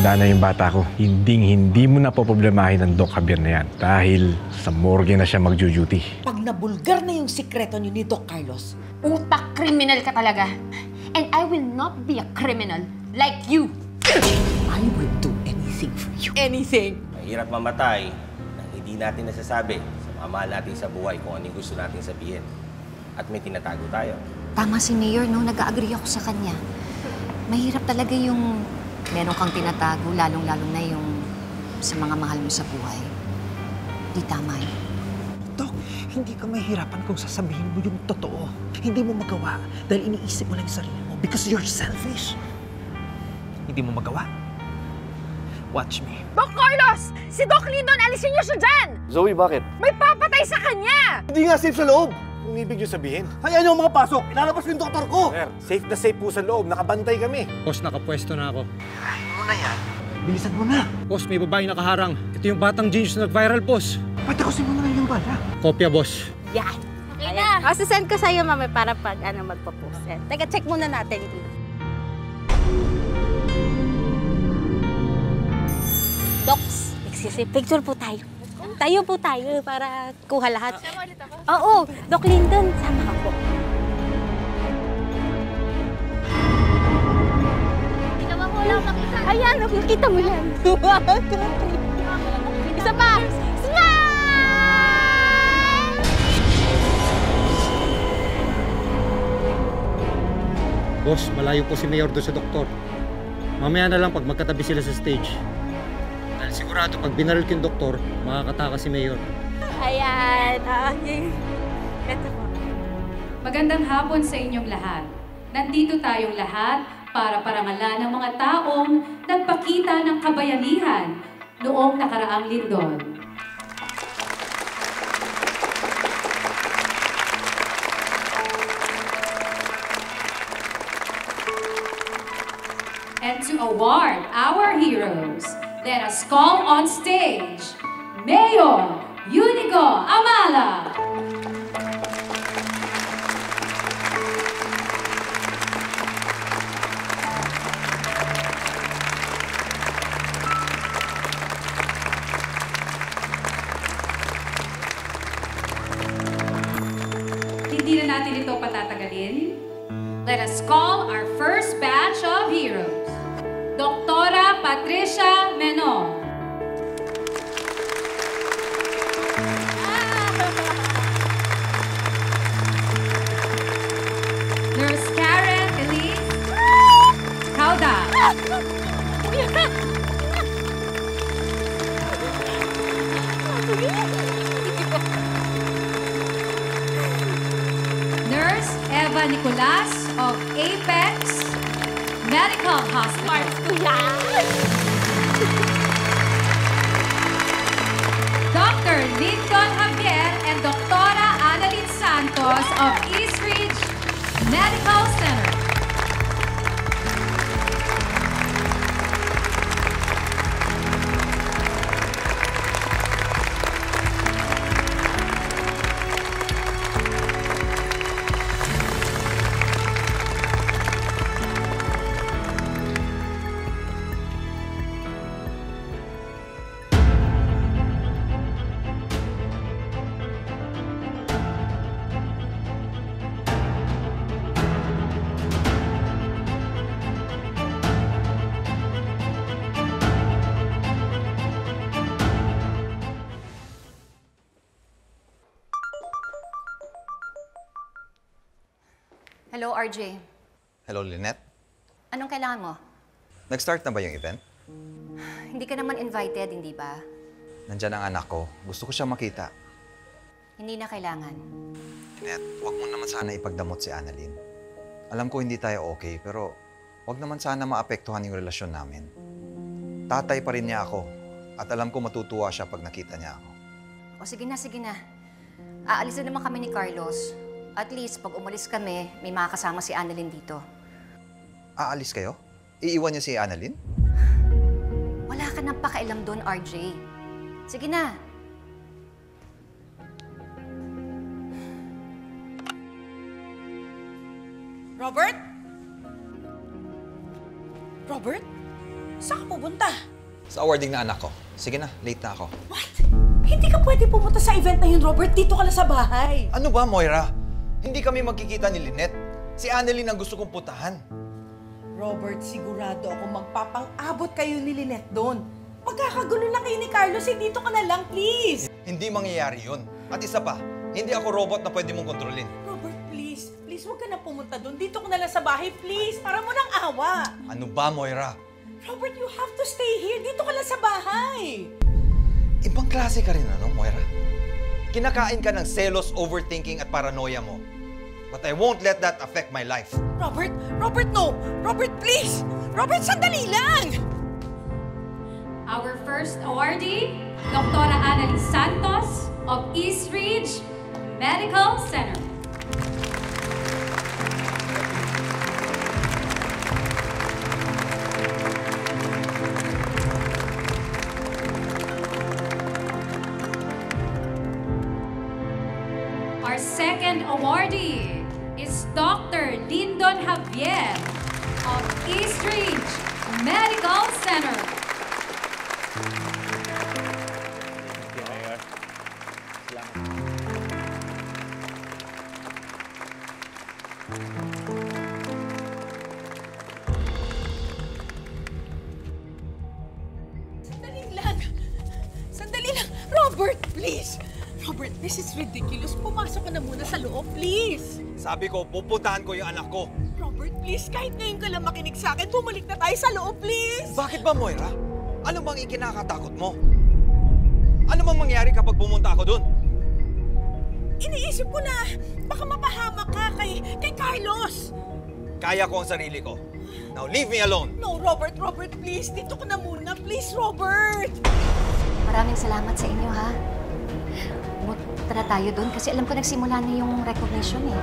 Matanda na yung bata ko. Hindi mo na poproblemahin ng Doc Javier na yan dahil sa morgue na siya mag-duty. Pag nabulgar na yung sikreto niyo ni Doc Carlos, utak kriminal ka talaga. And I will not be a criminal like you. I would do anything for you. Anything! Mahirap mamatay nang hindi natin nasasabi sa mga mahal natin sa buhay kung ano yung gusto natin sabihin. At may tinatago tayo. Tama si Mayor, no? Nag-agree ako sa kanya. Mahirap talaga yung meron kang tinatago, lalong-lalong na yung sa mga mahal mo sa buhay. Di tama yun. Dok, hindi ka mahihirapan kung sasabihin mo yung totoo. Hindi mo magawa dahil iniisip mo lang yung sarili mo because you're selfish. Hindi mo magawa. Watch me. Doc Carlos! Si Doc Lindon, alisin niyo siya dyan! Zoe, bakit? May papatay sa kanya! Hindi nga safe sa loob! Kung ibig niyo sabihin. Hayaan niyo mga pasok! Ilalabas ko yung doktor ko! Sir, safe na safe po sa loob. Nakabantay kami. Boss, nakapwesto na ako. Ayaw mo na yan. Bilisan mo na. Boss, may babae nakaharang. Ito yung batang genius na nag-viral, boss. Patakusin mo na lang yung bala. Kopya, boss. Yan. Okay na. O, sasend ko sa'yo, mami, para pag magpo-post. Teka, check muna natin. Docs, picture po tayo. Tayo po tayo para kuha lahat. Oo, Doc Lindon, sama ka po. Ginawa mo lang makita. Ayan, nakikita mo yan. Isa pa. Smile! Boss, malayo po si Mayor doon sa doktor. Mamaya na lang pag magkatabi sila sa stage. Dahil sigurado pag binaril ko yung doktor, makakataka si Mayor. Ayan. Okay. Ito po. Magandang hapon sa inyong lahat. Nandito tayong lahat para parangalan ng mga taong nagpakita ng kabayanihan noong nakaraang lindol. And to award our heroes, let us call on stage Mayor Unico Amala. Hindi na natin ito patatagalin. Let us call our first batch of heroes. Doktora Patricia Menon. Nurse Karen Elise Cauda. Nurse Eva Nicolas of Apex Medical Hospital. Dr. Lincoln Javier and Doktora Annalyn Santos of East Ridge Medical Center. Hello, RJ. Hello, Lynette. Anong kailangan mo? Nag-start na ba yung event? Hindi ka naman invited, hindi ba? Nandyan ang anak ko. Gusto ko siya makita. Hindi na kailangan. Lynette, huwag mo naman sana ipagdamot si Annalyn. Alam ko hindi tayo okay, pero huwag naman sana maapektuhan yung relasyon namin. Tatay pa rin niya ako. At alam ko matutuwa siya pag nakita niya ako. O sige na, sige na. Aalis na naman kami ni Carlos. At least, pag umalis kami, may makakasama si Annalyn dito. Aalis kayo? Iiwan niyo si Annalyn? Wala ka nang pakialam doon, RJ. Sige na. Robert? Robert? Saan ka pupunta? Sa awarding na anak ko. Sige na, late na ako. What? Hindi ka pwede pumunta sa event na yun, Robert. Dito ka lang sa bahay. Ano ba, Moira? Hindi kami magkikita ni Lynette. Si Annalyn ang gusto kong puntahan. Robert, sigurado ako magpapang-abot kayo ni Lynette doon. Magkakagulo lang kayo ni Carlos, dito ka na lang, please. Hindi mangyayari yun. At isa pa, hindi ako robot na pwede mong kontrolin. Robert, please. Please, huwag ka na pumunta doon. Dito ka na lang sa bahay, please. Para mo nang awa. Ano ba, Moira? Robert, you have to stay here. Dito ka lang sa bahay. Ibang klase ka rin, ano, Moira? Kinakain ka ng selos, overthinking at paranoia mo. But I won't let that affect my life. Robert! Robert, no! Robert, please! Robert, sandali lang! Our first awardee, Dr. Annalyn Santos of East Ridge Medical Center. Our second awardee is Dr. Lyndon Javier of East Ridge Medical Center. Sandali lang! Sandali lang! Robert, please! Robert, this is ridiculous. Pumasok ka na muna sa loob, please! Sabi ko, pupuntahan ko yung anak ko. Robert, please, kahit ngayon ka lang makinig sa akin, bumalik na tayo sa loob, please! Bakit ba, Moira? Ano bang ikinakatakot mo? Ano bang mangyari kapag pumunta ako dun? Iniisip ko na baka mapahamak ka kay Carlos! Kaya ko ang sarili ko. Now leave me alone. No, Robert, please. Dito ka na muna. Please, Robert! Maraming salamat sa inyo, ha? Tara tayo doon kasi alam ko nagsimula na yung recognition, eh.